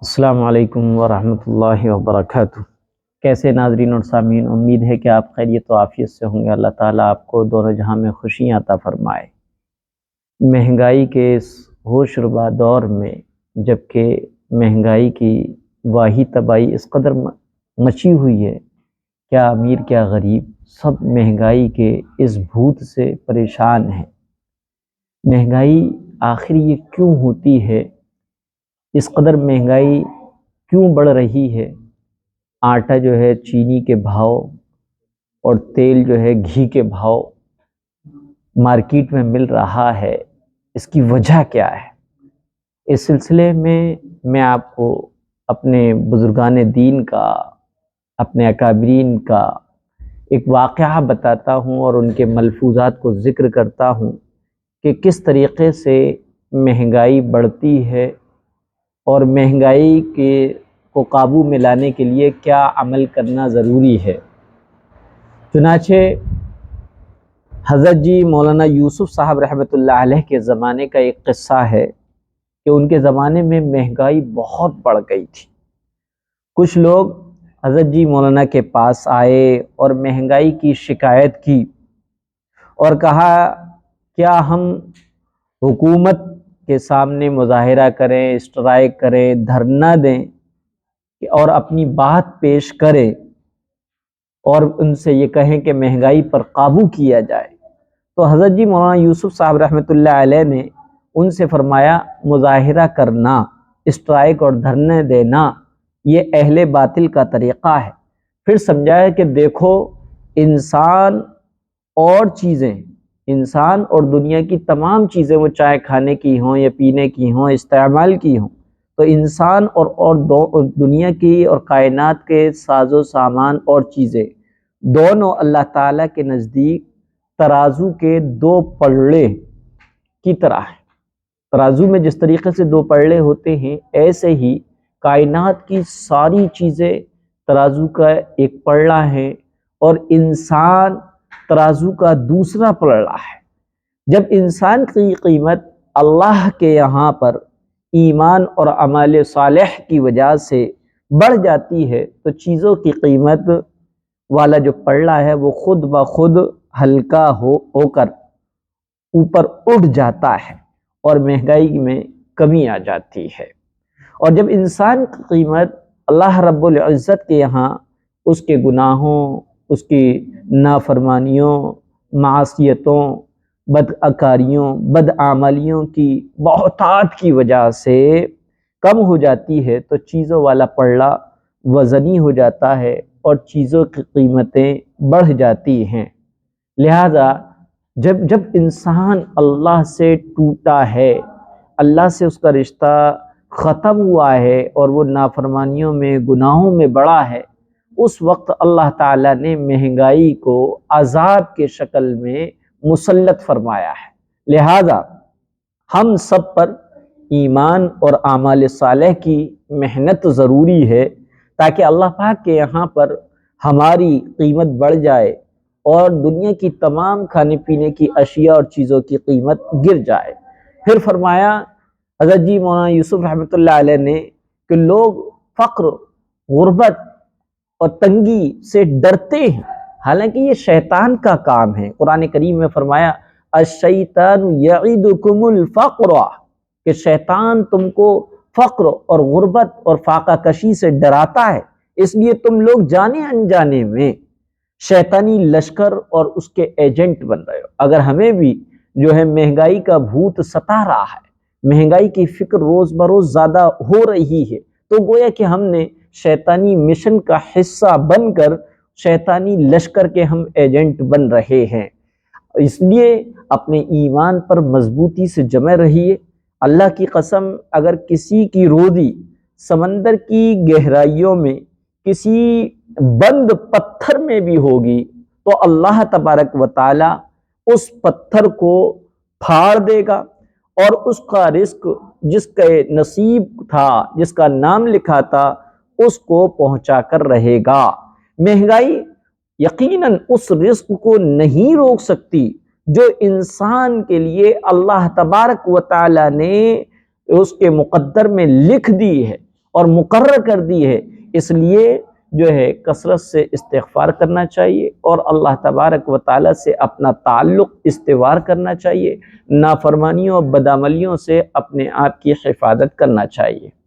السلام علیکم ورحمۃ اللہ وبرکاتہ۔ کیسے ناظرین اور سامعین، امید ہے کہ آپ خیریت و عافیت سے ہوں گے۔ اللہ تعالیٰ آپ کو دونوں جہاں میں خوشیاں عطا فرمائے۔ مہنگائی کے اس ہوش ربا دور میں، جبکہ مہنگائی کی واہی تباہی اس قدر مچی ہوئی ہے، کیا امیر کیا غریب، سب مہنگائی کے اس بھوت سے پریشان ہیں۔ مہنگائی آخر یہ کیوں ہوتی ہے؟ اس قدر مہنگائی کیوں بڑھ رہی ہے؟ آٹا جو ہے چینی کے بھاؤ اور تیل جو ہے گھی کے بھاؤ مارکیٹ میں مل رہا ہے، اس کی وجہ کیا ہے؟ اس سلسلے میں آپ کو اپنے بزرگان دین کا، اپنے اکابرین کا ایک واقعہ بتاتا ہوں اور ان کے ملفوظات کو ذکر کرتا ہوں کہ کس طریقے سے مہنگائی بڑھتی ہے اور مہنگائی کو قابو میں لانے کے لیے کیا عمل کرنا ضروری ہے۔ چنانچہ حضرت جی مولانا یوسف صاحب رحمۃ اللہ علیہ کے زمانے کا ایک قصہ ہے کہ ان کے زمانے میں مہنگائی بہت بڑھ گئی تھی۔ کچھ لوگ حضرت جی مولانا کے پاس آئے اور مہنگائی کی شکایت کی اور کہا کیا ہم حکومت کے سامنے مظاہرہ کریں، اسٹرائک کریں، دھرنا دیں اور اپنی بات پیش کریں اور ان سے یہ کہیں کہ مہنگائی پر قابو کیا جائے؟ تو حضرت جی مولانا یوسف صاحب رحمۃ اللہ علیہ نے ان سے فرمایا مظاہرہ کرنا، اسٹرائک اور دھرنے دینا یہ اہل باطل کا طریقہ ہے۔ پھر سمجھایا کہ دیکھو، انسان اور دنیا کی تمام چیزیں، وہ چائے کھانے کی ہوں یا پینے کی ہوں، استعمال کی ہوں، تو انسان اور دنیا کی اور کائنات کے ساز و سامان اور چیزیں دونوں اللہ تعالیٰ کے نزدیک ترازو کے دو پلڑے کی طرح ہیں۔ ترازو میں جس طریقے سے دو پلڑے ہوتے ہیں، ایسے ہی کائنات کی ساری چیزیں ترازو کا ایک پلڑا ہے اور انسان ترازو کا دوسرا پلڑا ہے۔ جب انسان کی قیمت اللہ کے یہاں پر ایمان اور اعمال صالح کی وجہ سے بڑھ جاتی ہے تو چیزوں کی قیمت والا جو پلڑا ہے وہ خود بخود ہلکا ہو کر اوپر اٹھ جاتا ہے اور مہنگائی میں کمی آ جاتی ہے۔ اور جب انسان کی قیمت اللہ رب العزت کے یہاں اس کے گناہوں، اس کی نافرمانیوں، معصیتوں، بدعکاریوں، بدعملیوں کی بہتات کی وجہ سے کم ہو جاتی ہے تو چیزوں والا پلڑا وزنی ہو جاتا ہے اور چیزوں کی قیمتیں بڑھ جاتی ہیں۔ لہذا جب انسان اللہ سے ٹوٹا ہے، اللہ سے اس کا رشتہ ختم ہوا ہے اور وہ نافرمانیوں میں، گناہوں میں بڑا ہے، اس وقت اللہ تعالیٰ نے مہنگائی کو عذاب کے شکل میں مسلط فرمایا ہے۔ لہذا ہم سب پر ایمان اور اعمال صالح کی محنت ضروری ہے تاکہ اللہ پاک کے یہاں پر ہماری قیمت بڑھ جائے اور دنیا کی تمام کھانے پینے کی اشیاء اور چیزوں کی قیمت گر جائے۔ پھر فرمایا حضرت جی مولانا یوسف رحمۃ اللہ علیہ نے کہ لوگ فقر، غربت اور تنگی سے ڈرتے ہیں، حالانکہ یہ شیطان کا کام ہے۔ قرآن کریم میں فرمایا الشیطان یعدکم الفقر، کہ شیطان تم کو فقر اور غربت اور فاقہ کشی سے ڈراتا ہے، اس لیے تم لوگ جانے انجانے میں شیطانی لشکر اور اس کے ایجنٹ بن رہے ہو۔ اگر ہمیں بھی جو ہے مہنگائی کا بھوت ستا رہا ہے، مہنگائی کی فکر روز بروز زیادہ ہو رہی ہے، تو گویا کہ ہم نے شیطانی مشن کا حصہ بن کر شیطانی لشکر کے ہم ایجنٹ بن رہے ہیں۔ اس لیے اپنے ایمان پر مضبوطی سے جمے رہیے۔ اللہ کی قسم، اگر کسی کی روزی سمندر کی گہرائیوں میں کسی بند پتھر میں بھی ہوگی تو اللہ تبارک و تعالی اس پتھر کو پھاڑ دے گا اور اس کا رزق جس کا نصیب تھا، جس کا نام لکھا تھا، اس کو پہنچا کر رہے گا۔ مہنگائی یقیناً اس رزق کو نہیں روک سکتی جو انسان کے لیے اللہ تبارک و تعالی نے اس کے مقدر میں لکھ دی ہے، اور مقرر کر دی ہے، اس لیے جو ہے کثرت سے استغفار کرنا چاہیے اور اللہ تبارک و تعالیٰ سے اپنا تعلق استوار کرنا چاہیے، نافرمانیوں اور بدعملیوں سے اپنے آپ کی حفاظت کرنا چاہیے۔